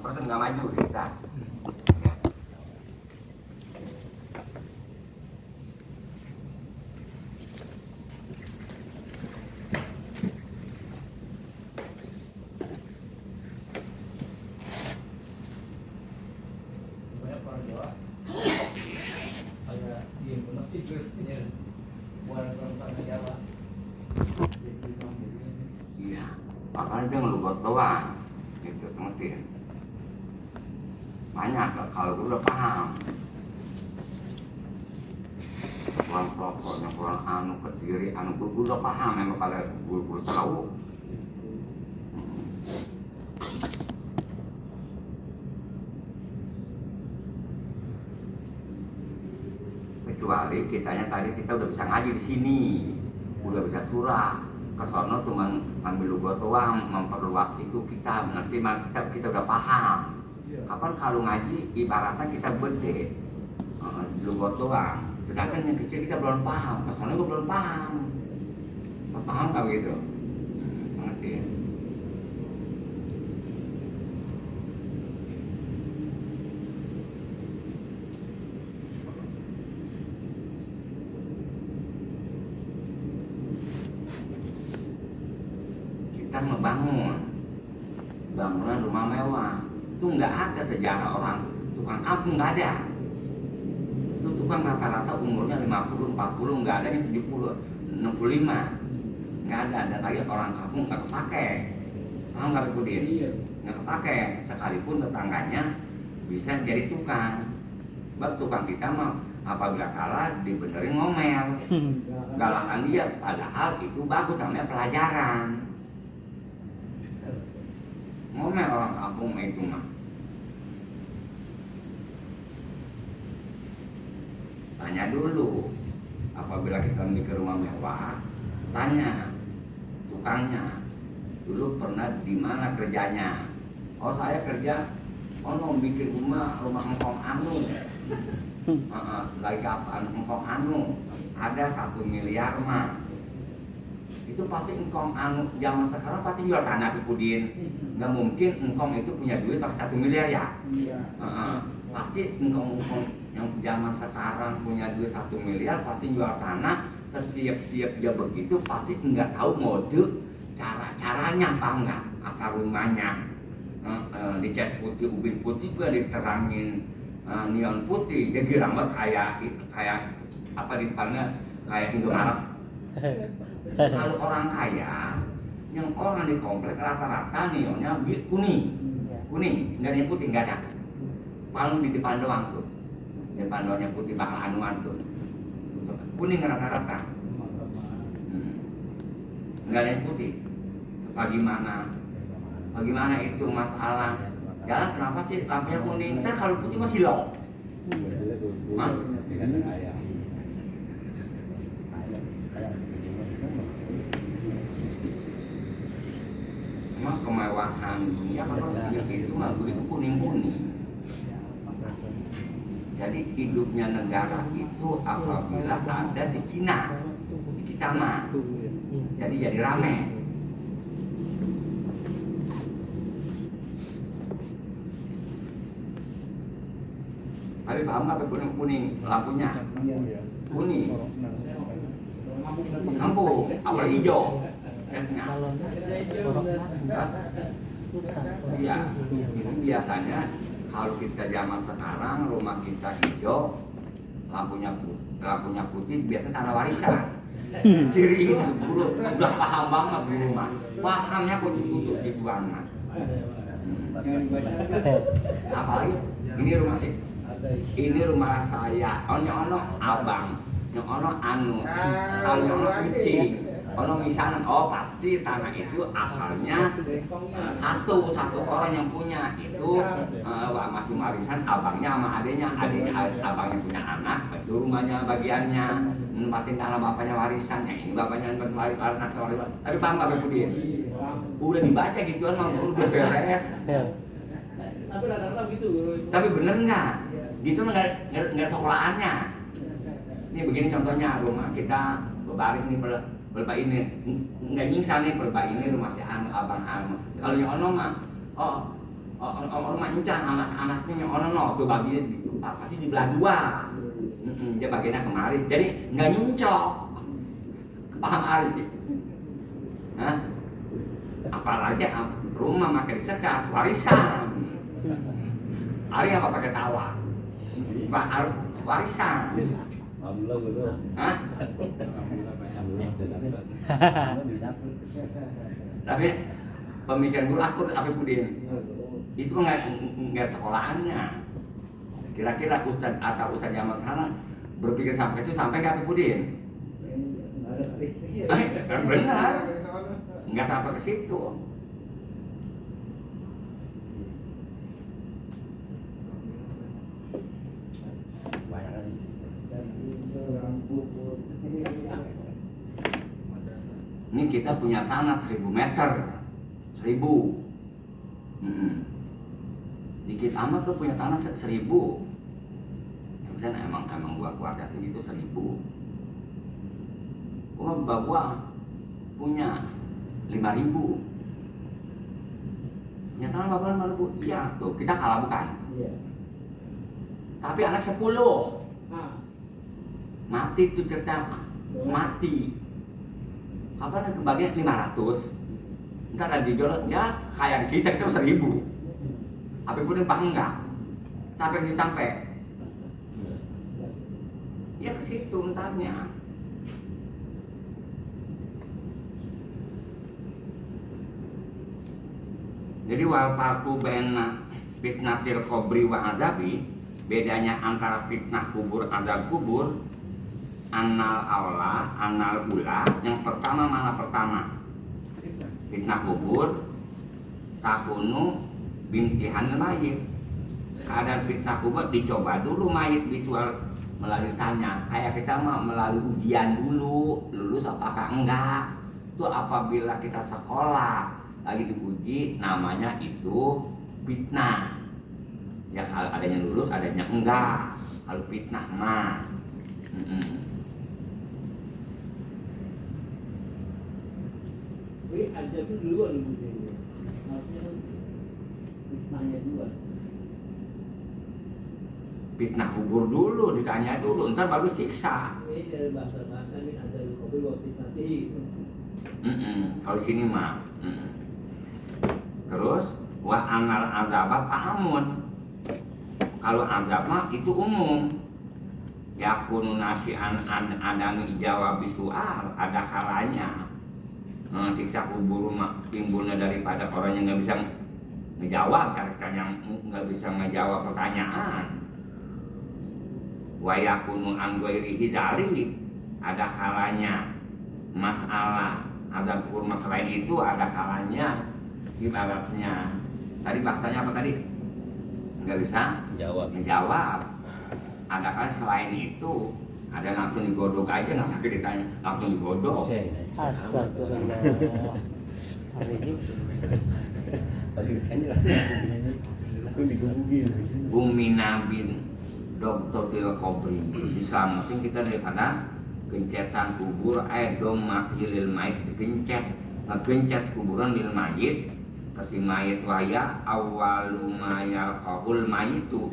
persen nggak maju kita. Iya, makanya dia ngelugot doang, gitu, ngerti ya? Banyak kalau gue udah paham. Kurang pokoknya kurang anu ke diri, anu gue udah paham, memang kalau gue tahu. Kecuali kitanya tadi kita udah bisa ngaji di sini, udah bisa surah. Kesono cuma ngambil lugot doang, memperluas itu kita nanti kita udah paham. Kapan kalau ngaji ibaratnya kita bede lugot doang, sedangkan yang kecil kita belum paham. Kesono gue belum paham. Paham nggak begitu? Ngerti ya? Kita ngebangun bangunan rumah mewah itu nggak ada sejarah orang tukang kampung, nggak ada. Itu tukang rata-rata umurnya 50, 40, nggak ada yang 70, 65, nggak ada. Dan lagi orang kampung nggak kepake, tahu nggak Budin? Nggak kepake, sekalipun tetangganya bisa jadi tukang. Sebab tukang kita mah apabila salah dibenerin ngomel, galakan dia, padahal itu bagus namanya pelajaran. Ngomel orang kampung itu mah. Tanya dulu, apabila kita bikin rumah mewah, tanya tukangnya dulu pernah di mana kerjanya. Oh saya kerja, bikin rumah engkong anu, lagi apaan engkong anu, ada 1 miliar mah. Itu pasti engkong anu zaman sekarang pasti jual tanah Pudin. Nggak mungkin engkong itu punya duit pasti 1 miliar ya. Pasti engkong yang zaman sekarang punya duit 1 miliar pasti jual tanah. Setiap dia begitu pasti nggak tahu mode caranya apa enggak, asal rumahnya dicat putih, ubin putih juga diterangin neon putih, jadi rambut kayak apa dipanggil kayak Indo Arab. Kalau orang kaya, yang orang di komplek rata-rata neonnya kuning, nggak ada yang putih, nggak ada. Paling di depan doang tuh, di depan doangnya putih bakal anuan tuh, kuning rata-rata, nggak ada yang putih. Bagaimana itu masalah jalan? Kenapa sih lampunya kuning? Ntar kalau putih masih low. Emang kemewahan dunia kalau itu mah begitu kuning-kuning. Jadi hidupnya negara itu apabila ada di Cina, di kita mah, jadi rame. Tapi paham nggak kuning lampunya? Kuning. Kampung, apalagi hijau. Iya, ini biasanya kalau kita zaman sekarang rumah kita hijau, lampunya putih, biasa tanah warisan. Ciri itu udah paham banget di rumah. Pahamnya kunci untuk dibuang. Apalagi ini rumah saya. Ono abang, ono anu kucing. Kalau misalnya, oh pasti tanah itu asalnya satu orang yang punya itu masih warisan abangnya sama adiknya abangnya punya anak, itu rumahnya bagiannya menempatin tanah bapaknya warisannya, ini bapaknya warisan, tapi paham Bapak Budin? Udah dibaca gituan mah udah beres. Tapi rata-rata gitu. Tapi bener nggak? Gitu nggak sekolahannya. Ini begini contohnya rumah kita berbaris nih berba ini nggak nyingsa nih berba ini rumah si abang kalau yang ono mah rumah nyingsa anak-anaknya yang ono tuh bagian pasti dibelah dua. Dia bagiannya kemari jadi nggak nyuncok, paham Ari? Hah? Apalagi rumah makin disekat warisan. Ari apa pakai tawa? Warisan. Alhamdulillah betul. Hah? Tapi pemikiran guru aku apa Budin? Itu nggak sekolahannya. Kira-kira ustad atau ustad zaman sekarang berpikir sampai itu sampai nggak apa Budin? Benar. Nggak sampai ke situ. Ini kita punya tanah 1000 meter, 1000. Dikit amat tuh punya tanah 1000. Misalnya emang gua keluarga segitu 1000. Gua punya 5000. Punya tanah bapak 5000. Iya tuh kita kalah bukan? Iya. Tapi anak 10. Mati tuh cerita mati. Kapan ada kebagian 500? Ntar ada dijual ya kayak kita itu 1000. Apa pun paham enggak? Sampai. Ya ke situ entarnya. Jadi wal farqu baina fitnatil qabri wa azabi, bedanya antara fitnah kubur azab kubur, anal aula, anal ula. Yang pertama mana pertama? Fitnah kubur takunu bintihan mayit. Keadaan fitnah kubur dicoba dulu mayit visual melalui tanya. Kayak kita mah melalui ujian dulu, lulus apakah enggak. Itu apabila kita sekolah lagi diuji, namanya itu fitnah. Ya kalau adanya lulus, adanya enggak. Kalau fitnah mah aja itu duluan maksudnya fitnahnya duluan. Fitnah kubur dulu, ditanya dulu, ntar baru siksa. Ini dari bahasa ini ada di kopi buat fitnah Kalau sini mah. Terus wa anal azaba ta'amun. Kalau azab mah itu umum. Yakunu nasi'an adanu ijawab bisu'al, ada kalanya. Siksa kubur timbulnya daripada orang yang nggak bisa ngejawab, yang nggak bisa ngejawab pertanyaan. Wa yakunu an ghairi hidari, ada kalanya masalah azab kubur masalah itu ada kalanya ibaratnya tadi bahasanya apa tadi nggak bisa ngejawab. Ada kan selain itu ada langsung digodok aja, nggak pakai ditanya, langsung digodok. Langsung digugil. Bumi Nabi Dokter Til Kobri diselamatin kita daripada kencetan kubur. Dom makhilil mayit dipencet, ngegencet kuburan lil mayit. Kasih mayit waya awalumaya kahul mayitu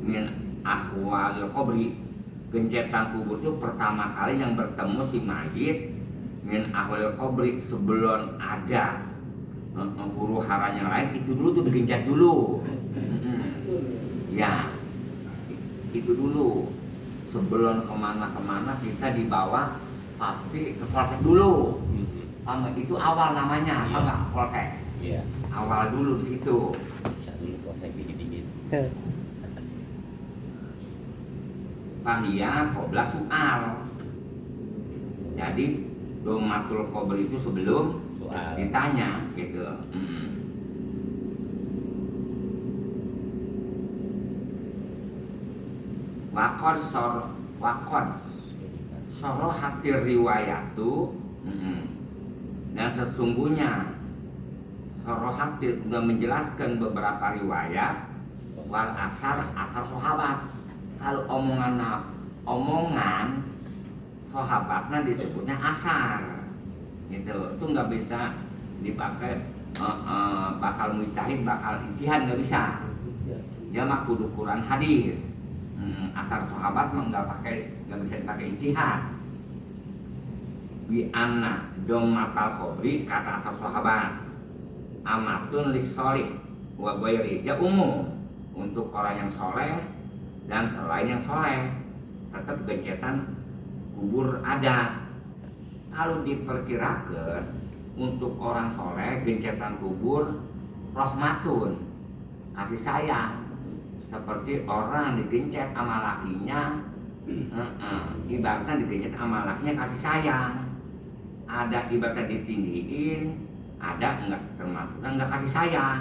min ahwalil kobri. Gencetan kubur itu pertama kali yang bertemu si mayit min ahwalil kobri, sebelum ada huru hara yang lain itu dulu tuh digencet dulu. Ya itu dulu sebelum kemana-kemana kita dibawa pasti ke polsek dulu. Itu awal namanya, apa enggak polsek? Iya. Awal dulu di situ. Bisa dulu polsek dingin-dingin. Pahia kobra soal. Jadi domatul qabri itu sebelum Soal. ditanya gitu. Wakon soroh hati riwayat tuh, dan sesungguhnya soroh hati sudah menjelaskan beberapa riwayat wal asar sahabat. Kalau omongan sahabatnya disebutnya asar gitu, itu nggak bisa dipakai bakal mujtahid bakal ijtihad, nggak bisa. Dia mah kudu Quran hadis. Asar sahabat mah nggak bisa dipakai ijtihad. Bi anna dong matal qabri kata asar sahabat amatun lisolih wa ghairi, ya umum untuk orang yang soleh dan selain yang soleh, tetap gencatan kubur ada. Kalau diperkirakan untuk orang soleh gencatan kubur rahmatun, kasih sayang, seperti orang digencet sama lakinya, ibaratnya digencet sama lakinya kasih sayang. Ada ibaratnya ditinggiin, ada enggak termasuk enggak kasih sayang.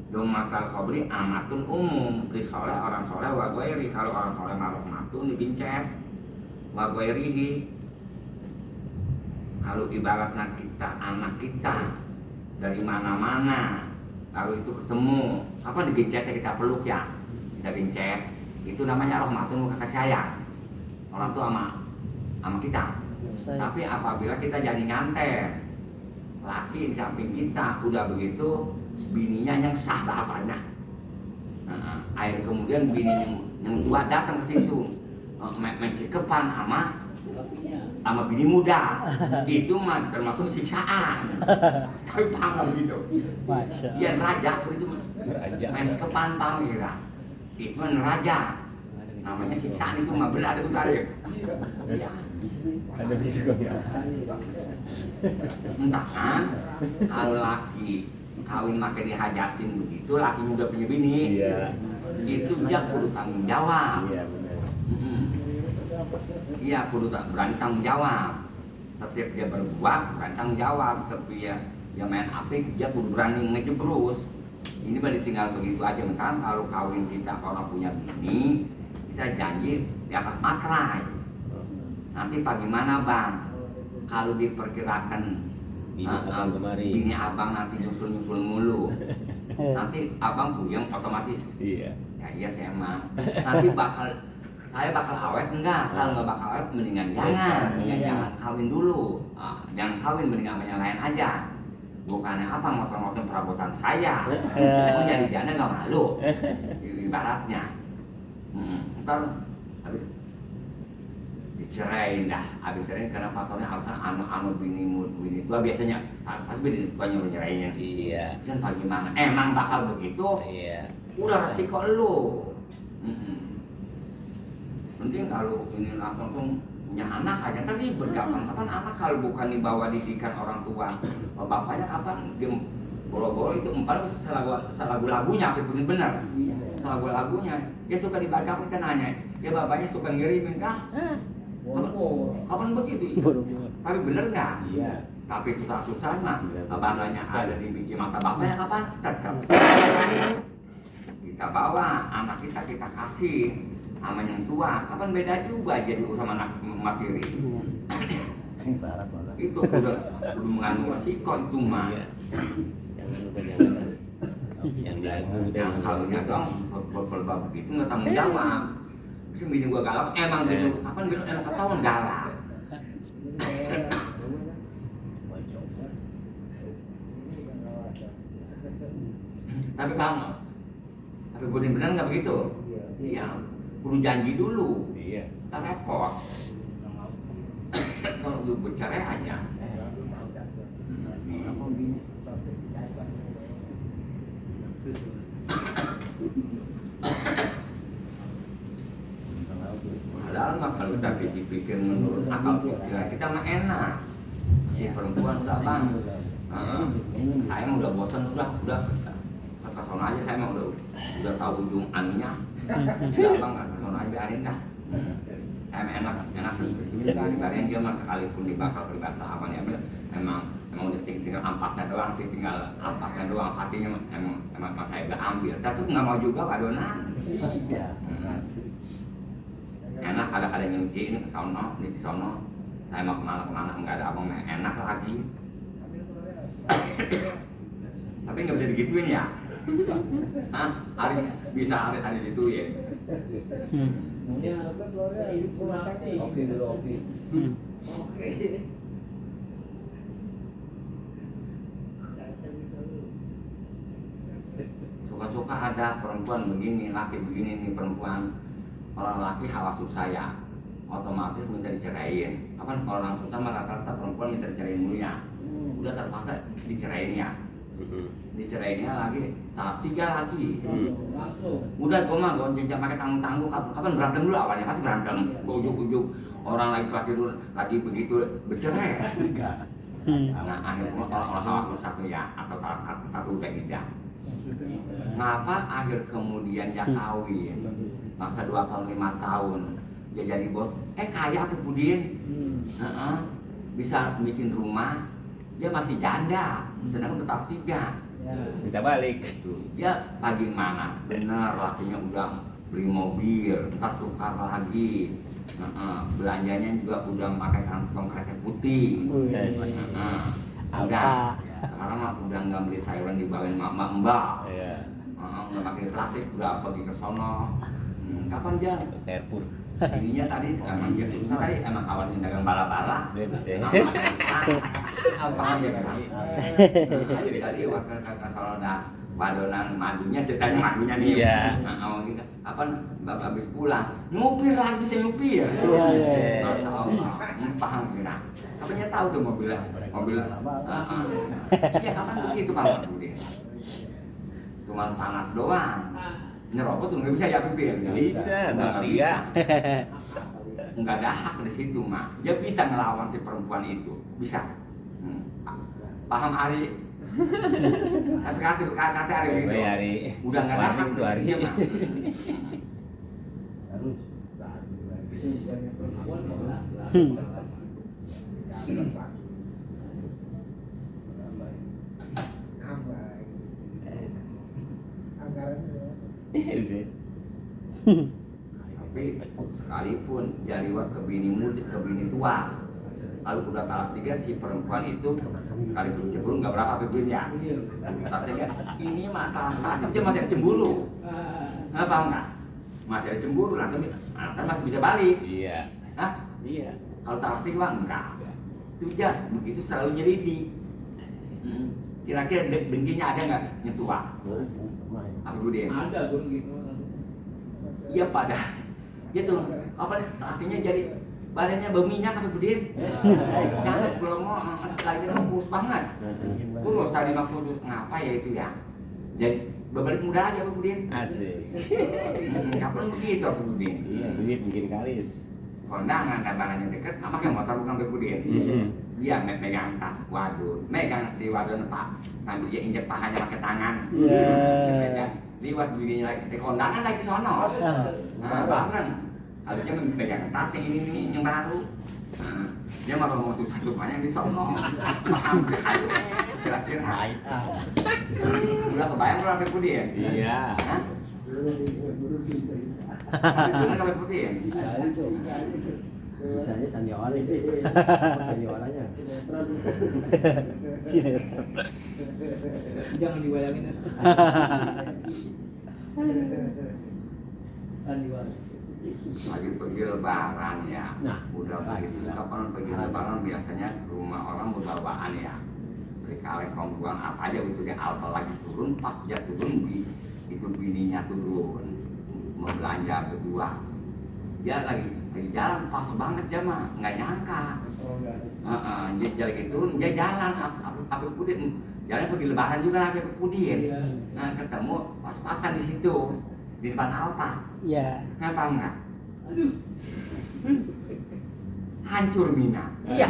Domatal qabri amatun umum, disoleh orang soleh wa ghairi, kalau orang soleh malah rahmatun digencet wa ghairihi. Kalau ibaratnya kita anak kita dari mana-mana, kalau itu ketemu apa digencetnya kita peluk ya, kita gencet, itu namanya rahmatun, bukan kasih sayang. Orang tua sama kita. Tapi apabila kita jadi nyanter, laki di samping kita udah begitu, bininya yang sah bahasanya, air kemudian bini yang tua datang ke situ, masih kepan sama bini muda, itu mah termasuk siksaan. Tapi paham gitu. Dia raja itu main kepan pangeran, itu raja. Namanya siksaan itu mah benar itu tarik. Iya. Ada risikonya. Entah kan, kalau laki kawin makin dihajatin begitu, laki muda punya bini, Iya. itu dia kudu tanggung jawab. Iya benar. Iya kudu berani tanggung jawab. Setiap dia berbuat berani tanggung jawab. Setiap dia main apik, dia kudu berani ngejebrus. Ini baru tinggal begitu aja. Kan kalau kawin kita kalau punya bini, kita janji dia akan matrai. Nanti bagaimana bang? Kalau diperkirakan bini abang nanti nyusul mulu, nanti abang puyeng otomatis. Iya. Ya iya saya emang. Nanti saya bakal awet enggak? Kalau nggak bakal awet mendingan jangan kawin dulu. Jangan kawin, mendingan sama yang lain aja. Bukannya apa ngotot-ngotot perabotan saya. Mau jadi janda nggak malu. Ibaratnya. Ntar habis dicerain dah, habis cerain karena faktornya alasan anu bini tua biasanya pas bini tua nyuruh nyerainnya. Iya. Kan bagaimana? Emang bakal begitu? Iya. Udah resiko lu. Penting kalau ini langsung punya anak aja kan ribet, kapan anak kalau bukan dibawa didikan orang tua, bapaknya kapan dia boro-boro itu empal lagu-lagunya apa benar lagu-lagunya dia suka dibaca, kita nanya ya bapaknya suka ngirimin kah? Kapan begitu? Tapi bener nggak? Iya. Tapi susah-susah mah bapaknya ada di biji mata bapaknya kapan? Tetap kita bawa anak kita kasih sama yang tua, kapan beda juga jadi sama anak materi. Itu kudu mengandung resiko itu mah. Yang lagu Yang kalaunya dong, berbau begitu nggak tanggung jawab. Bisa bini gua galak, emang bini kapan bini enak ketahuan galak. Tapi bang, tapi benar nggak begitu? Iya, kudu janji dulu. Iya. Tak repot. Kalau lu bercerai aja. Padahal mah kalau kita pikir menurut akal pikiran kita mah enak. Si perempuan udah bang, saya mah udah bosan udah ke sono aja, saya mah udah tahu ujung anunya. Udah bang ke sono aja biarin dah. enak dibanding dia mah sekalipun dibakar berbahasa apa ya emang udah tinggal ampasnya doang sih, tinggal ampasnya doang, hatinya emang saya udah ambil, tapi nggak mau juga adonan. Enak ada nyuci ini ke sono, ini ke sono, saya mau kemana nggak ada abang enak lagi. Tapi nggak bisa digituin ya. Hari bisa hari digituin. Oke dulu oke. Suka-suka ada perempuan begini, laki begini nih perempuan. Orang laki hawa saya, otomatis minta diceraiin. Apa orang susah mah rata-rata perempuan minta diceraiin mulu ya. Udah terpaksa diceraiin ya. Dicerainnya lagi tahap 3 lagi. Langsung. Udah gua mah gua jangan pakai tanggung-tanggung, kapan berantem dulu awalnya pasti berantem. Ujuk-ujuk orang lagi begitu bercerai. Nah akhirnya orang hawa satu ya atau satu udah tidak. Ngapa akhir kemudian dia kawin, masa 2 tahun 5 tahun dia jadi bos, kaya tuh Budin, bisa bikin rumah, dia masih janda, sedangkan tetap 3. Minta balik. Dia pagi mana, bener lakinya udah beli mobil, ntar tukar lagi, belanjanya juga udah pakai kantong kresek putih, udah sekarang mah udah nggak beli sayuran dibawain mbak, nggak pakai plastik, udah pergi ke sono. Kapan Jan? Airport. Ininya tadi emang dia susah tadi emang awalnya dagang bala-bala. Apa aja kan? Jadi tadi waktu ke sono dah badonan madunya ceritanya madunya nih. Iya. Nah, gitu. Apa bapak habis pulang nyupir lagi bisa nyupir. Iya. Masya Allah, paham kira. Apanya tahu tuh mobil. Iya kapan begitu Pak Budi? Cuma panas doang. Nyerobot tuh nggak bisa ya pipir. Bisa, tapi ya. Nggak ada hak di situ mah. Dia bisa ngelawan si perempuan itu, bisa. Paham Ari? Tapi kata Ari gitu. Udah nggak ada hak tuh Ari. Tapi sekalipun jariwat ke bini muda, ke bini tua, lalu udah tahap 3 si perempuan itu sekalipun cemburu nggak berapa bibirnya. Tapi kan ini masalah satu dia masih ada cemburu. Paham nggak? Masih ada cemburu lah, tapi masih bisa balik. Iya. Hah? Iya. Kalau tahap 3 enggak. Itu aja begitu selalu nyelidiki. Kira-kira dengkinya ada nggak nyentuh? Apa dulu dia? Ada gue gitu. Iya pada gitu apa artinya jadi badannya berminyak apa Budin? Jangan belum mau lagi fokus banget. Kurus tadi mah kudus ngapa ya itu ya? Jadi berbalik muda aja apa Budin? Asik. Kapan begitu apa Budin? Iya, duit bikin kalis. Kondangan kabarnya deket, pakai motor bukan Budin. Dia megang tas, waduh, megang si waduh pak, sambil dia injek pahanya pakai tangan. Liwat dirinya lagi, di kondangan lagi sono. Nah, bareng. Harusnya memegang tas yang ini yang baru. Nah, dia malah mau susah-susahnya di sono. Hampir aja. Kira-kira. Udah kebayang belum sampai Pudi ya? Iya. Hah? Gimana sampai Pudi ya? Misalnya sandiwara itu, sandiwaranya. Jangan dibayangin ya. Sandiwara. Lagi pergi lebaran ya. Nah, udah begitu. Kapan pergi lebaran biasanya rumah orang mudawaan ya. Beli kaleng buang apa aja gitu dia alfa lagi turun, pas dia turun itu bininya turun mau belanja berdua. Dia lagi jalan pas banget dia mah nggak nyangka. Dia lagi turun dia jalan apa Pudin jalan pergi lebaran juga lagi ke Pudin. Nah ketemu pas-pasan di situ di depan Alfa. Iya. Ngapa enggak? Aduh. Hancur Mina. Iya.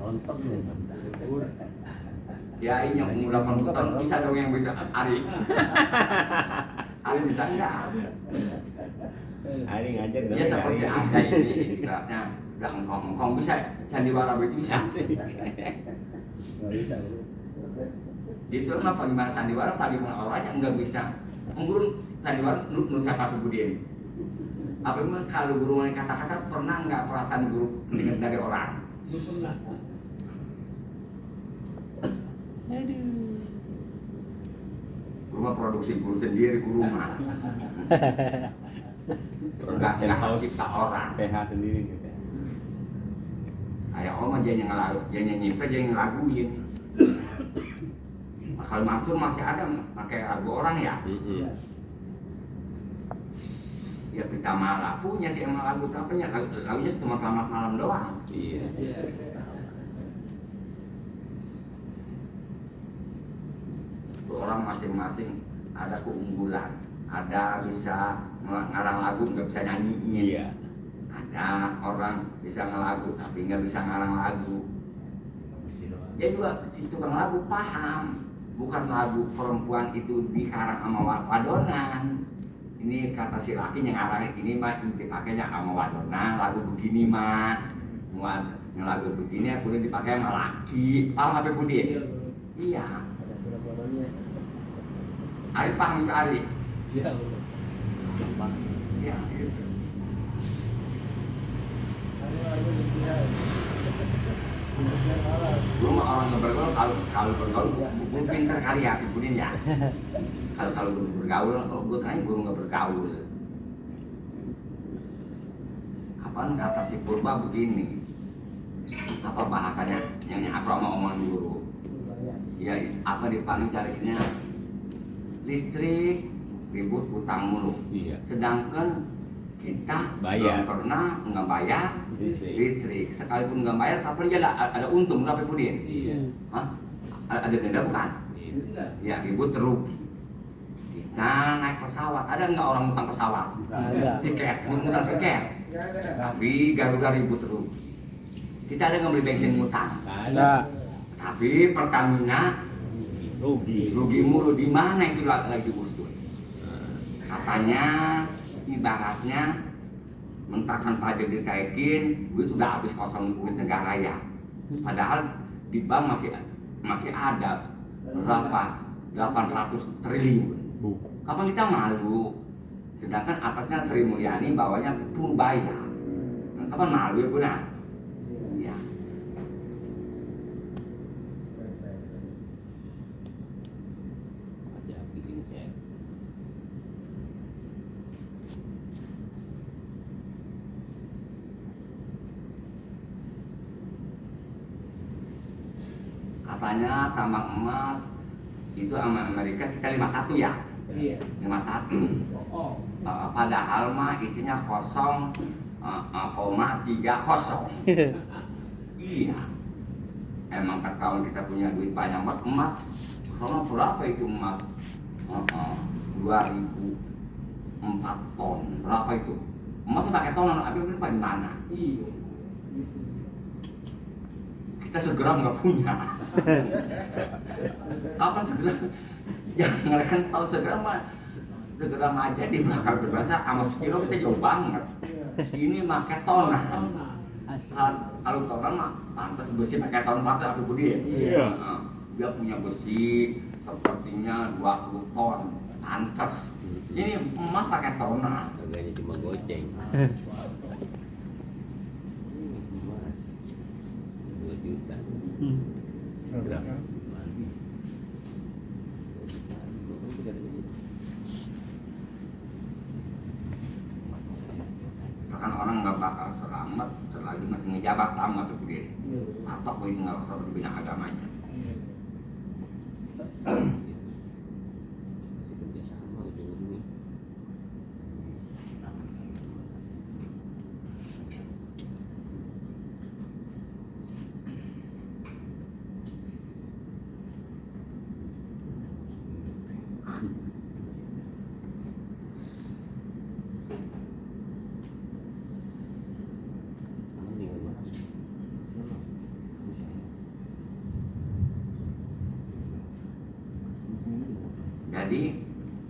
Nonton nih. Ya ini yang umur 80 tahun bisa dong yang bisa Ari. Ari bisa enggak? aja udah Ya seperti kali. ada ini ibaratnya udah engkong bisa sandiwara itu bisa. Nggak bisa. Itu kenapa gimana sandiwara bagaimana orangnya nggak bisa. Guru sandiwara menurut siapa kemudian? Apa memang kalau guru kata-kata pernah nggak perasaan guru mendengar dari orang? Belum pernah. Rumah produksi guru sendiri guru mah. Production house Cipta orang. PH sendiri gitu ya. Kayak om aja yang nyipta aja yang ngelaguin. Kalau Mansur masih ada pakai lagu orang ya. Ya kita malah punya sih emang lagu tapi lagunya cuma selamat malam doang. Iya. Iya. Orang masing-masing ada keunggulan, ada bisa ngarang lagu nggak bisa nyanyi. Iya. Ada orang bisa ngelagu tapi nggak bisa ngarang lagu. Dia juga si tukang lagu paham, bukan lagu perempuan itu dikarang sama wadonan. Ini kata si laki yang ngarang ini mah dipakainya sama wadonan, lagu begini mah, yang lagu begini kemudian dipakai sama laki. Paham apa Budi? Iya. Ada film-filmnya. Ari paham ke Ari? Iya. Iya. Gitu. Lu mah orang nggak bergaul, kalau bergaul gue pinter kali ya, Budin ya. Kalau gue bergaul, gue tanya gue nggak bergaul. Apaan kata si Purba begini? Apa bahasanya? Yang aku sama omongan guru. Ya apa dipanggil caranya? Listrik ribut utang mulu. Iya. Sedangkan kita Bayar. belum pernah nggak bayar listrik. Sekalipun nggak bayar, tapi aja ada untung berapa Budin? Iya. Hah? Ada denda bukan? Iya. Ya ribut terugi. Kita naik pesawat, ada nggak orang utang pesawat? Ada. Tiket, ngutang tiket. Tapi Garuda ribut terugi. Kita ada nggak beli bensin ngutang? Ada. Tapi Pertamina Rugi. rugi mulu. Di mana itu lagi usul? Katanya ibaratnya mentahkan pajak ditaikin, duit udah habis kosong duit negara ya. Padahal di bank masih ada berapa 800 triliun. Kapan kita malu? Sedangkan atasnya Sri Mulyani bawahnya Purbaya. Kapan malu ya Bunda? Ya. Aja bikin cek. Katanya tambang emas itu sama Amerika kita 51 ya? Iya. 51. Oh. Padahal mah isinya kosong, 0,30. Iya. Emang kalau kita punya duit banyak banget emas, soalnya berapa itu emas? 2004 ton. Berapa itu? Emas pakai ton, tapi berapa di mana? Iya. Kita segera nggak punya. Kapan segera? Yang mereka tahu segera mah aja di belakang berbahasa sama sekilo kita jauh banget. Ini pakai tonan. Kalau tonan mah pantas besi pakai ton pantas atau Budi ya? Iya. Dia punya besi sepertinya 20 ton pantas. Ini emas pakai tonan. Harganya cuma goceng. Emas 2 juta. Berapa? Bahkan orang nggak bakal selamat selagi masih ngejabat sama tuh Budi. Atau poin nggak usah berbina agamanya. Masih kerja sama ujung-ujungnya. Jadi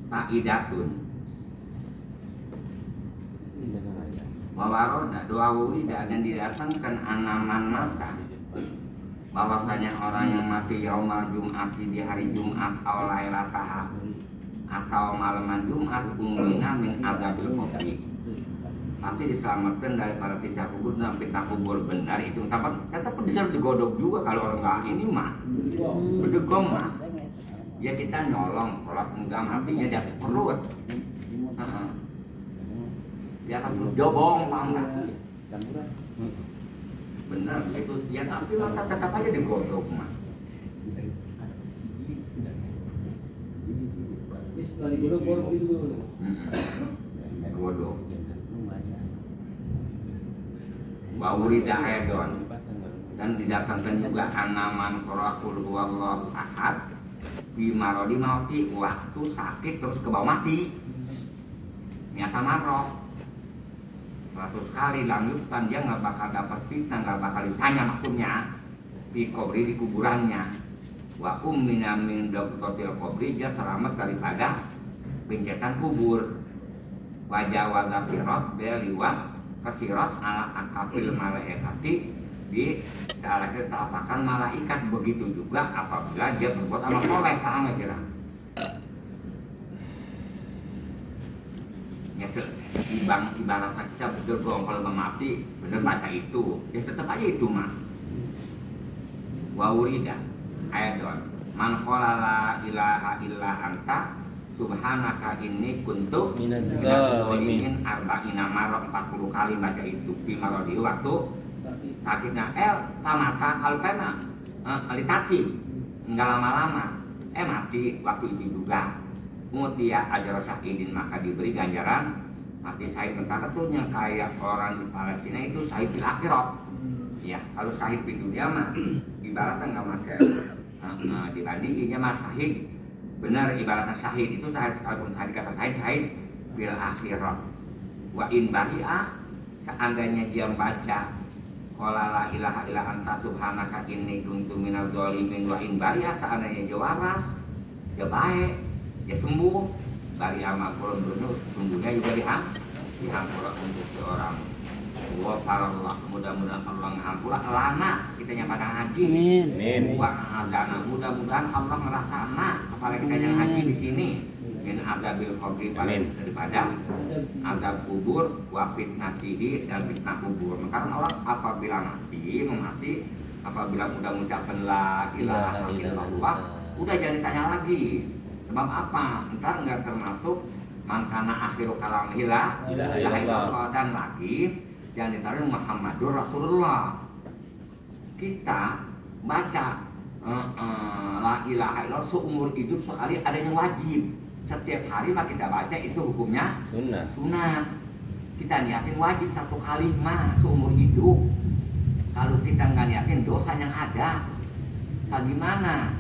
Pak Idatun Ini jangan Wawaroda doa wurida dan didatangkan anaman mata bahwasanya orang yang mati yaumal jum'ati di hari Jumat aw lailataha atau malaman Jumat umumnya min azabil qabri pasti diselamatkan daripada siksa kubur dan fitnah kubur benar itu tetap bisa digodok juga kalau orang nggak ini mah berdegong mah ya kita nyolong sholat enggak matinya di atas perut di atas perut jobong paham nggak benar itu ya tapi tetap aja digodok mah Setelah digodok baru dulu. godok wawurida aidon dan didatangkan juga anaman qura'ul huwallahu ahad di marodi mauti waktu sakit terus ke bawah mati nyata marah 100 kali lanjutkan dia nggak bakal dapat fitnah nggak bakal ditanya maksudnya di kubri di kuburannya wa ummina min daqatil kubri dia selamat daripada pencetan kubur wajah wajah sirat dia liwat kesirat ala akapil malaikati di telapakan malaikat begitu juga apabila dia berbuat amal soleh paham nggak kira? Ya ibarat kita bergong kalau mati bener baca itu ya tetap aja itu mah wawurida ayadon man qala la ilaha illa anta subhanaka inni kuntu minaz zalimin arba'ina marrah 40 kali baca itu di marodi waktu sakitnya pamata alpena alitati enggak lama-lama mati waktu itu juga mutia ajar syahidin maka diberi ganjaran mati syahid mentara tuh yang kayak orang di Palestina itu syahid di akhirat ya kalau syahid di dunia mah ibaratnya nggak pakai dibandinginnya mah syahid benar ibaratnya syahid itu syahid sekalipun syahid kata syahid bil akhirat wa in bari'a seandainya dia membaca qala la ilaha illa anta subhanaka inni kuntu minadz zalimin wa in bari'a seandainya dia waras dia baik dia sembuh bari'a maqulun dunus sembuhnya juga dihampura untuk seorang wa farallah mudah-mudahan Allah ngahampura lana kitanya pada haji amin wa adana mudah-mudahan Allah ngerasana apalagi kita yang haji di sini min adzabil qabri daripada azab kubur wa fitnatihi dan fitnah kubur karena orang apabila mati apabila mudah mengucapkan la ilaha illallah udah jangan ditanya lagi sebab apa ntar nggak termasuk mangkana akhiru kalam ilaha illallah dan lagi yang ditaruh Muhammadur Rasulullah kita baca la ilaha illallah seumur hidup sekali adanya wajib setiap hari mah kita baca itu hukumnya sunat kita niatin wajib 1 kali mah seumur hidup kalau kita nggak niatin dosa yang ada bagaimana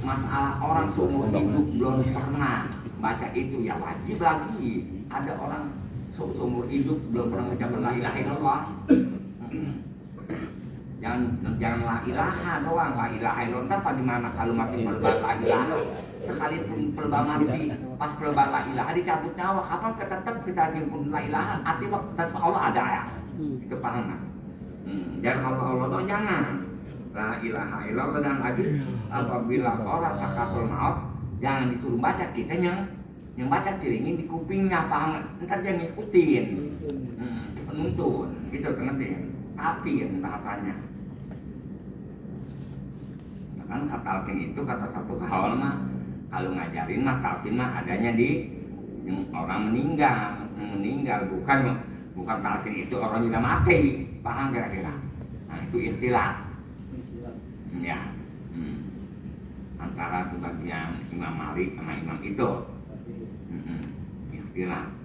masalah orang seumur hidup belum pernah baca itu ya wajib lagi ada orang seumur hidup belum pernah mengucapkan la ilaha illallah jangan la ilaha doang la ilaha illallah pada mana kalau mati pelbal la ilaha sekalipun pelbal mati pas pelbal la ilaha dicabut nyawa kapan tetap kita nyebut la ilaha arti waktu Allah ada ya itu paham nggak jangan Allah jangan la ilaha illallah dan lagi apabila orang sakatul maut jangan disuruh baca kita yang baca diringin di kupingnya paham ntar dia ngikutin penuntun gitu ngerti talqin bahasanya kan talqin itu kata satu kawan mah kalau ngajarin mah talqin mah adanya di yang orang meninggal bukan talqin itu orang sudah mati paham kira-kira nah itu ikhtilaf ya antara sebagian Imam Malik sama Imam itu ikhtilaf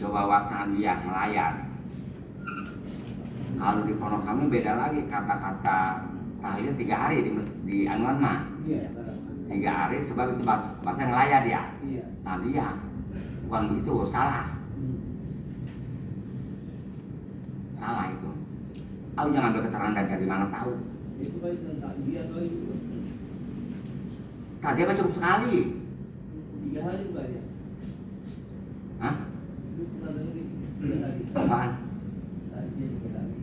bahwa dia nelayan. Kalau di pondok kami beda lagi kata-kata tahlil 3 hari di anuan mah. Iya. 3 hari sebab itu bahasa nelayan dia. Iya. Nah dia bukan begitu, salah. Salah itu. Tahu jangan ambil keterangan dari mana tahu. Itu kan tentang dia atau itu. Tadi apa cukup sekali? 3 hari juga ya. Hah? Itu pernah dengar 3 hari. Apaan? Tadi juga tadi.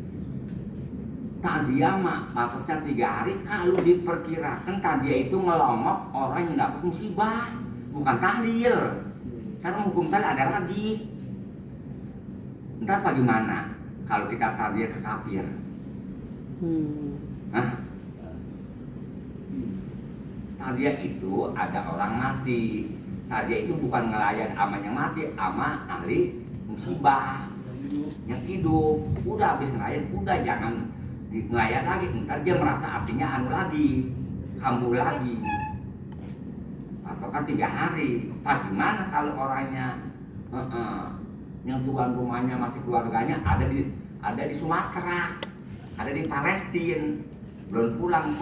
Tadiah mah batasnya 3 hari. Kalau diperkirakan tadiah itu ngelongok orang yang dapat musibah, bukan tahlil. Sekarang hukum tahlil ada lagi. Ntar bagaimana kalau kita tadiah ke kafir? Hah? Tadiah itu ada orang mati. Tadiah itu bukan ngelayan ama yang mati, ama ahli musibah yang hidup. Udah habis ngelayan, udah jangan ngelayan lagi. Ntar dia merasa artinya anu lagi, kambuh lagi. Atau kan 3 hari. Bagaimana kalau orangnya yang tuan rumahnya masih keluarganya ada di Sumatera, ada di Palestina, belum pulang,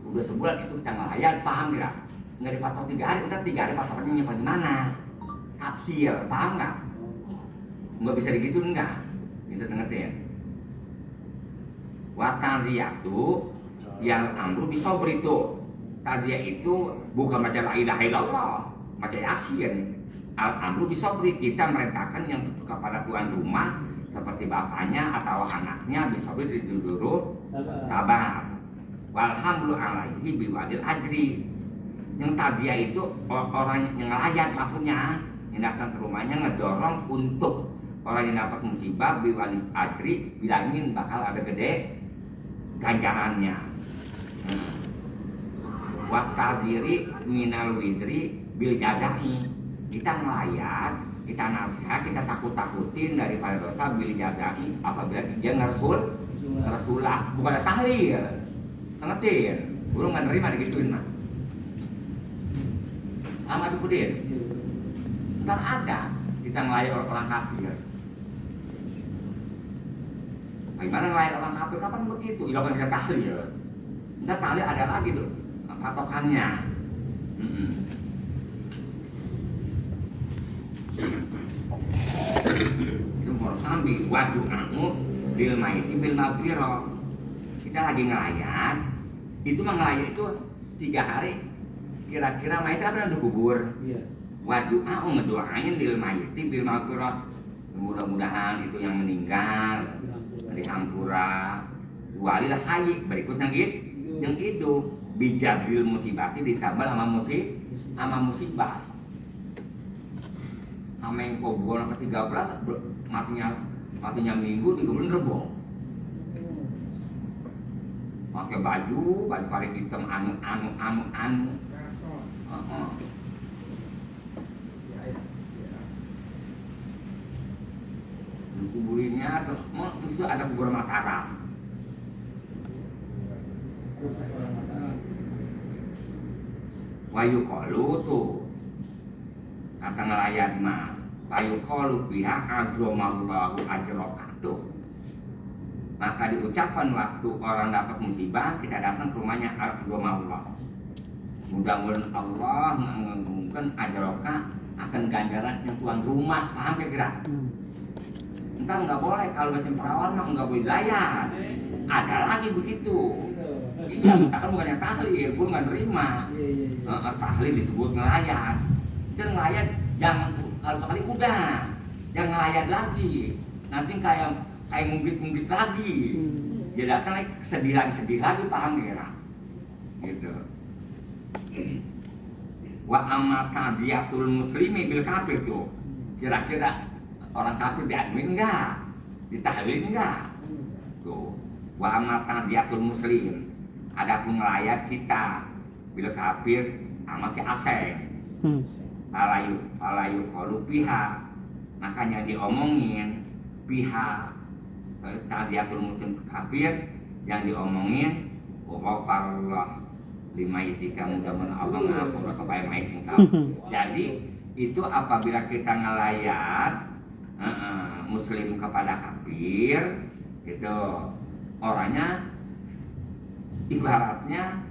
udah sebulan itu kita ngelayan, paham nggak? Nggak dipatok 3 hari, udah 3 hari patokannya bagaimana? Tafsir, paham nggak? Nggak bisa digituin nggak? Itu ngerti ya? Wataziyatu yang amru bisa berito. Taziyah itu bukan macam la ilaha illallah, macam Yasin. Al-amru bisa beri, kita merintahkan yang kepada tuan rumah seperti bapaknya atau anaknya bisa beri dulu sabar. Walhamdulillah alaihi biwadil ajri. Yang tadiah itu orang yang ngelayan maksudnya, yang datang ke rumahnya ngedorong untuk orang yang dapat musibah biwadil ajri, bilangin bakal ada gede ganjarannya. Waktadiri minal widri bil jazai. Kita ngelayan, kita nasihat, kita takut-takutin daripada dosa bil jazai apabila dia ngerasulah, bukan tahlil. Ngertiin, burung nggak nerima digituin mah. Amat dipudin. Ntar ada kita ngelayan orang kafir. Bagaimana ngelayan orang kafir? Kapan begitu? Ilakan kita tahlil. Ntar tahlil ada lagi tuh patokannya. Itu mau sambil waduh kamu bil maiti bil mafiro. Kita lagi ngelayan. Itu mengelayan itu 3 hari. Kira-kira mayit apa yang dikubur? Iya. Wadu'a ngedoain lil mayyiti bil maghfirah. Mudah-mudahan itu yang meninggal dihampura. Walil hayy berikut yang hidup bijabil musibati ditabal sama musibah. Sama yang kobol ke-13 matinya minggu digubern rebong. Pakai baju paling hitam anu. Kuburinnya terus itu ada kubur Mataram. Wayu kolu tuh kata ngelayan mah wayu kolu pihak azomallahu ajrokatuh. Maka diucapkan waktu orang dapat musibah, kita datang ke rumahnya azomallah. Mudah-mudahan Allah mengumumkan ajroka akan ganjaran yang tuan rumah, paham kira-kira? Entar nggak boleh kalau macam perawan mah nggak boleh layan. Ada lagi begitu. Iya, kita kan bukannya tahlil, pun nggak nerima. Tahlil disebut ngelayan. Dan ngelayan jangan kalau sekali udah, jangan ngelayan lagi. Nanti kayak ngungkit lagi. Dia datang lagi sedih lagi, paham kira? Gitu. Wa amata diatul muslimi bil kafir tuh. Kira-kira orang kafir diadmin enggak? Ditahlil enggak? Tuh. Wa amata diatul muslim. Adapun ngelayan kita bil kafir sama si aseng. Palayu qalu pihak. Makanya diomongin pihak tadiatul muslim kafir yang diomongin Allah lima itika mudah-mudahan Allah mengampuni kebaik mayit engkau. Jadi itu apabila kita ngelayan muslim kepada kafir itu orangnya ibaratnya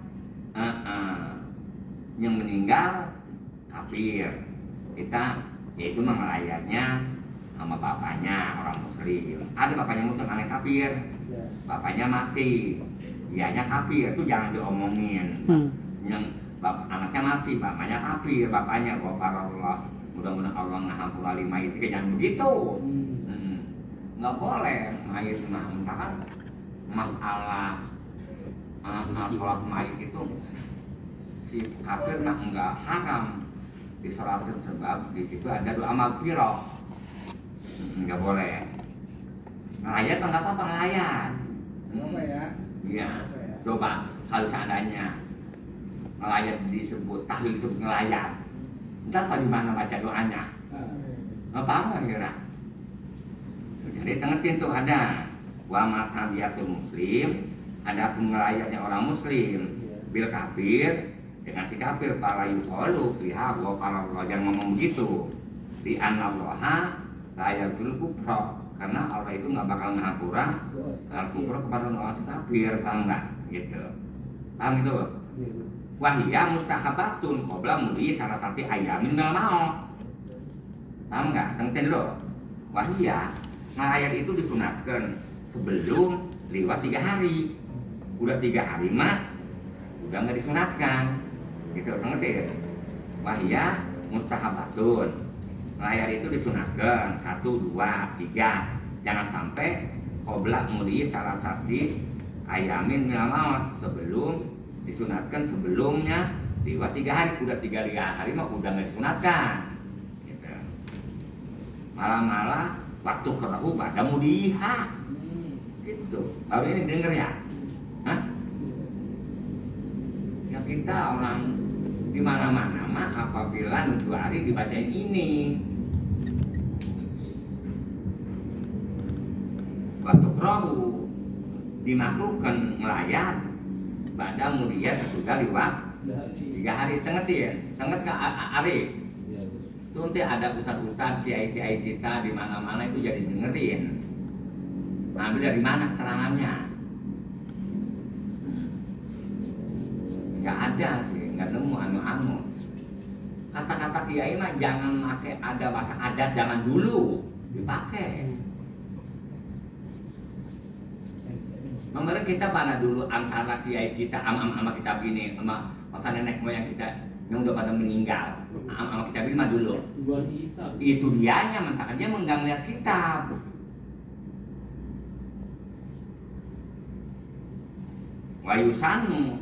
yang meninggal kafir, kita yaitu mengelayatnya sama bapaknya orang muslim. Ada bapaknya muslim aneh kafir, Ya. bapaknya mati, dianya kafir, itu jangan diomongin. Yang anaknya mati, bapaknya kafir, bapaknya Allah, mudah-mudahan Allah ngahampuni mayit, jangan begitu. Nggak boleh mayit mah, misalkan masalah sholat mayit itu si kafir mah enggak haram disolatin sebab di situ ada doa maghfirah. Enggak boleh. Ngelayat enggak apa-apa ngelayat. Apa ya? Iya. Coba kalau seandainya ngelayat disebut tahlil disebut ngelayat. Entar bagaimana baca doanya? Apa kira? Jadi tengetin tuh ada wa matabiatul muslim, ada ngelayatnya orang muslim bil kafir dengan si kafir para yuqalu liha wa para Allah yang ngomong begitu di anallaha la yaqul kufra, karena Allah itu nggak bakal ngapura kufra kepada orang si kafir, paham nggak gitu, paham gitu. Wahia mustahabatun qabla mudi salatati ayamin minal maut, paham nggak? Tentu dulu wahia ayat itu disunatkan sebelum lewat 3 hari. Udah 3 hari mah udah nggak disunatkan gitu, ngerti? Wahia mustahabatun, ayat itu disunatkan 1, 2, 3, jangan sampai qabla mudi salatati ayamin minal maut, sebelum disunatkan sebelumnya lewat 3 hari. Udah 3 hari mah udah nggak disunatkan gitu. Malah waktu kerahu pada mudiha gitu. Baru ini denger ya? Hah? Ya kita orang di mana-mana mah apabila 7 hari dibacain ini. Waktu kerahu dimakruhkan melayat pada mudiha sesudah lewat 3 hari. Senget ya? Senget ke Arif? Itu nanti ada ustad-ustad, kiai-kiai kita di mana-mana itu jadi dengerin. Ambil dari mana keterangannya? Nggak ada sih, nggak nemu anu-anu. Kata-kata kiai mah jangan pakai ada bahasa adat zaman dulu dipakai. Memang kita pada dulu antara kiai kita ama kitab ini sama masa nenek moyang kita yang udah pada meninggal, sama kitab ini mah dulu. Itu dianya, maka dia mengganggu kitab. Wayusanu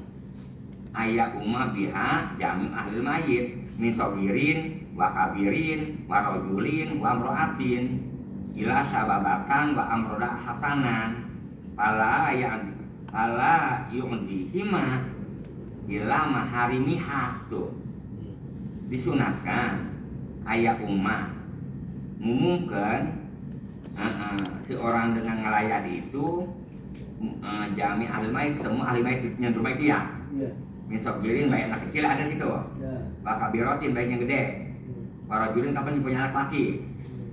ayat umma biha jami ahli mayit min sogirin wa kabirin wa rojulin wa amroatin ila sababatan wa amroda hasanan pala yu'dihima ila maharimiha. Tuh disunatkan ayat umma mengumumkan si orang dengan ngelayat itu jami ahli mayit, semua ahli mayit yang rumah itu ya. Misok girin baik anak kecil ada situ. Bakal birotin baik yang gede. Para jurin kapan punya anak laki.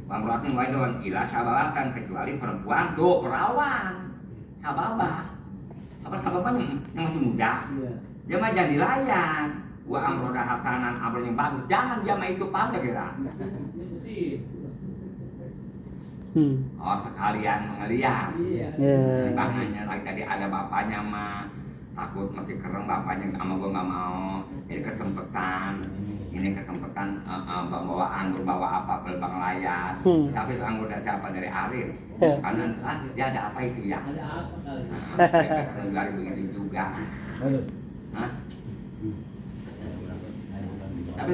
Pamrotin waidon ila sababatan kecuali perempuan tuh perawan. Sababah. Apa sababahnya yang masih muda? Dia mah jangan dilayan. Wa amroda hasanan amro yang bagus. Jangan dia mah itu paham gak kira? Oh sekalian mengeliat. Makanya lagi tadi ada bapaknya mah takut masih keren bapaknya sama gue nggak mau. Jadi kesempatan ini kesempatan bawa anggur bawa apa pelbang layar. Tapi itu anggur dari siapa? Dari Arif. Karena dia ada apa itu ya? Ada apa kali? Dari begitu juga. Hah? Tapi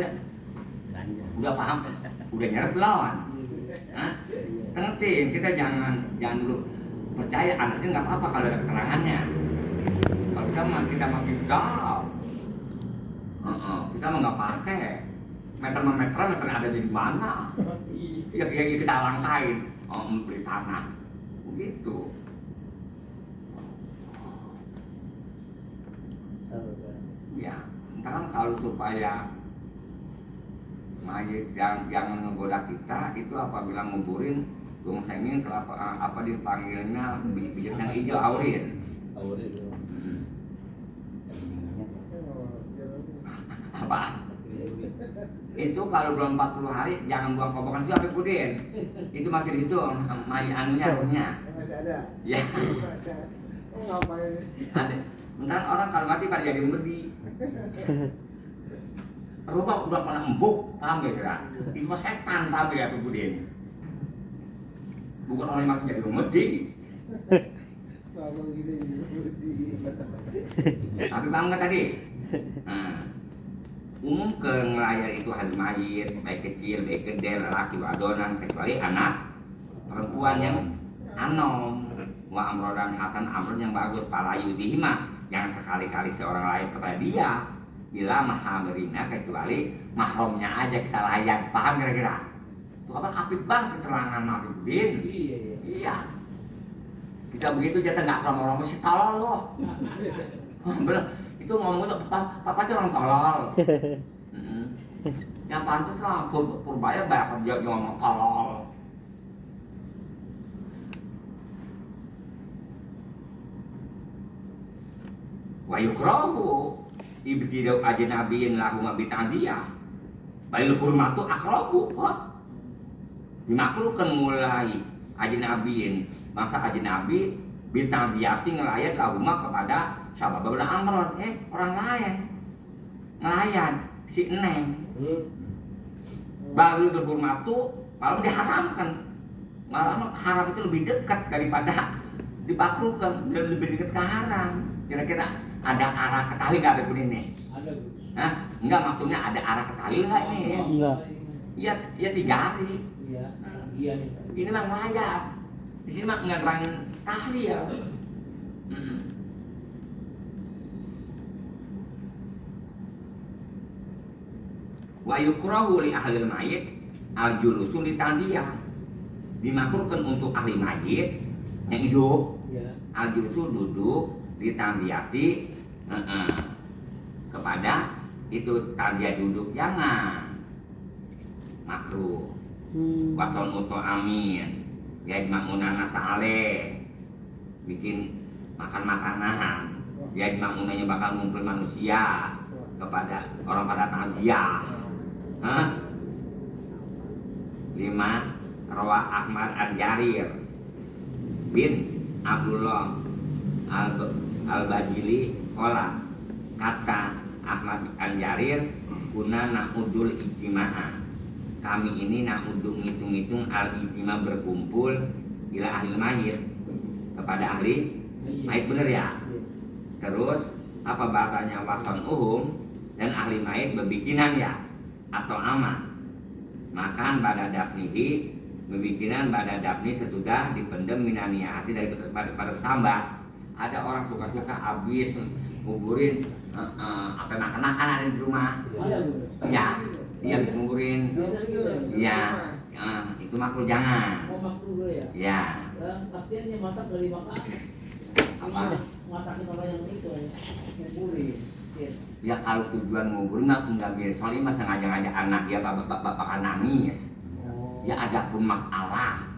udah paham, udah nyerap lawan. Hah? Ngerti, kita jangan dulu percaya anaknya nggak apa-apa kalau ada keterangannya. Kalau kita makin jauh, kita mah nggak pakai meter ada di mana? Ya kita langkain, beli tanah, begitu. Ya, sekarang kalau supaya mayit jangan ngegoda kita itu apabila nguburin gongsengin kelapa apa dipanggilnya bijak yang hijau aurin. Apa? Itu kalau belum 40 hari jangan buang kobokan siapa pudin. Itu masih di situ mayit anunya harusnya. Masih ada. Ya. Oh, ngapain? Ada. Ntar orang kalau mati pada jadi medi. Rumah udah pernah embuk, paham gak kira? Itu mah setan, paham gak pudin? Bukan orang yang mati jadi medi. Ngomong gini. Tapi paham gak tadi? Nah, umum ke ngelayar itu hari mayit, baik kecil, baik gede, lelaki, adonan, kecuali anak perempuan yang anom, wa amrodan hasan amron yang bagus, palayu dihima, yang sekali-kali seorang lain kepada dia, bila mahamirina kecuali mahromnya aja kita layan, paham kira-kira? Itu apa apik banget keterangan Nabi Udin? Iya. Kita begitu jatuh nggak sama orang mesti tolol loh. Bener. Itu ngomong itu papa sih orang tolol. Yang pantas lah Purbaya banyak dia ngomong tolol. Wa yukrahu ibtidau ajnabiyin lahum bitadiyah. Bail hurmatu akrabu. Dimakruhkan mulai ajnabiyin masa ajnabi bitadiyati ngelayat lahum kepada sahabat beberapa amron, orang lain ngelayan si Neng baru berhormat tuh malah diharamkan, malah haram itu lebih dekat daripada dipakrukan dan lebih dekat ke haram. Kira-kira ada arah ketahui nggak Bebun ini? Ada. Hah? Enggak, maksudnya ada arah ketahui nggak ini? Enggak. Iya, ya 3 hari. Iya. Iya nih. Ini mah ngelayan, di sini mah ngerangin tahlil. Wa yukrahu li ahlil mayit al-julusu li tadiyah. Dimakruhkan untuk ahli mayit yang hidup Iya. al-julusu duduk li tadiyati kepada itu tadiyah duduk jangan makruh. Waton uto amin ya makmunana sa'ale bikin makan makanan ya makmunanya bakal ngumpul manusia kepada orang pada takziah. 5. Rawa Ahmad Al-Jarir bin Abdullah Al-Bajili qala kata Ahmad Al-Jarir kuna na'udul ijtima'ah, kami ini na'udu ngitung-ngitung al-ijtima berkumpul ila ahli mayit kepada ahli mayit, bener ya? Terus apa bahasanya wason dan ahli mayit berbikinan ya atau aman makan pada dafnihi berbikinan pada dafni sesudah dipendem minaniyati dari pada sambat. Ada orang suka-suka habis nguburin apa makanan ada di rumah ya, dia habis nguburin ya, itu makruh jangan. Oh, makruh ya. Ya. Kasihan yang masak dari makan. Apa? Masakin orang yang itu nguburin. Ya kalau tujuan ngubur mah enggak biasa, soalnya mah sengaja anak ya bapak nangis. Ya ada pun masalah.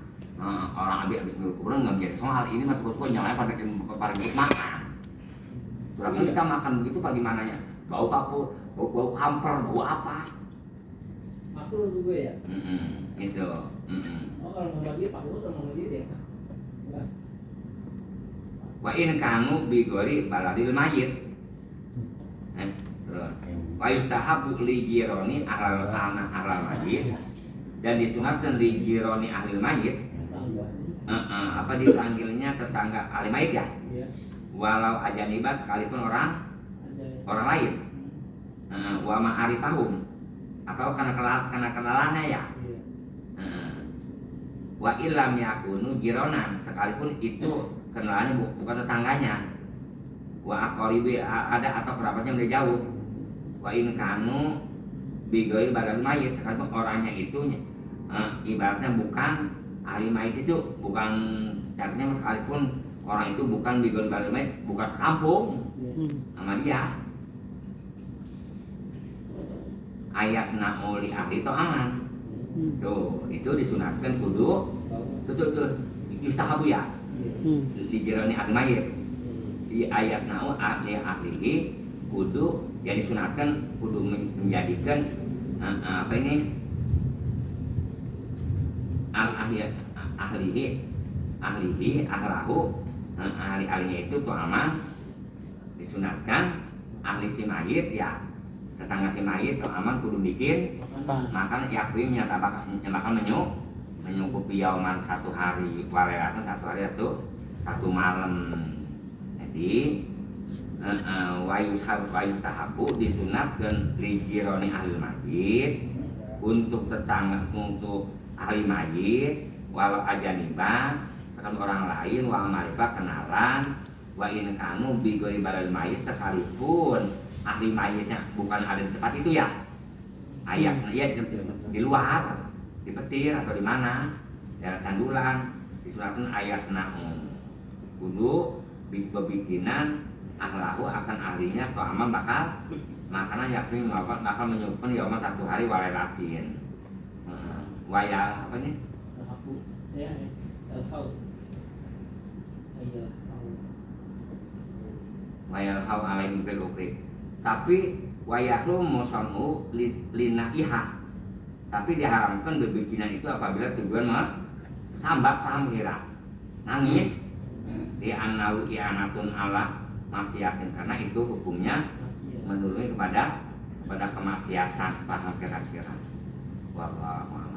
Orang habis ngubur enggak biasa, soal ini mah tuh nyalain pada ikut makan. Soalnya kita makan begitu bagaimana ya? Bau kapur, bau kamper, bau apa? Makruh juga ya. Itu. Oh, kalau mau bagi makruh atau mau bagi ya? Wa in kanu bigori baladil mayit. Wa yustahabu li jironi ahlal mayit, dan disunatkan li jironi ahlil mayit apa dipanggilnya tetangga ahli mayit ya? Iya. Walau ajanibah sekalipun orang lain. Wa ma'arifahum atau karena kenalannya ya. Wa illam yakunu jironan sekalipun itu kenalannya bukan tetangganya. Wa aqaribi ada atau kerabatnya udah jauh. Wa in kanu bigoi badan mayit sekalipun orangnya itu ibaratnya bukan ahli mayit itu, bukan caranya sekalipun orang itu bukan bigoi badan mayit, bukan sekampung sama dia. ayasna uli ahli itu aman. Tuh, itu disunatkan kudu tuh yustahabu ya. Di jeroni ahli mayit. Di ayasna ahli ahlihi kudu yang disunatkan kudu menjadikan apa ini ahlihi ahlahu ahlinya itu tuh aman disunatkan ahli si mayit ya tetangga si mayit tuh aman kudu bikin makan yakrimnya bakal menyukupi yauman 1 hari walelatan 1 hari itu 1 malam. Jadi wayu tahabu disunatkan lijironi ahli mayit untuk tetangga untuk ahli mayit walau ajaniba sekan orang lain wal marifah kenalan wa in kanu bigori balal mayit sekalipun ahli mayitnya bukan ada di tempat itu ya ayahnya ya di luar di petir atau di mana daerah candulan disunatkan ayahna kudu bikinan ahlahu akan ahlinya atau aman bakal makanan yakin bakal menyuruhkan yauman 1 hari walelatin waya apa nih Aku ya tahu. Ayo tahu. wayal hau alaihim fil ukri tapi wayahlu musanu lina iha tapi diharamkan bebikinan itu apabila tujuan sambat pamira nangis di anawi i'anatun ala maksiatin karena itu hukumnya menuruni kepada kemaksiatan paham kira-kira wallahu a'lam.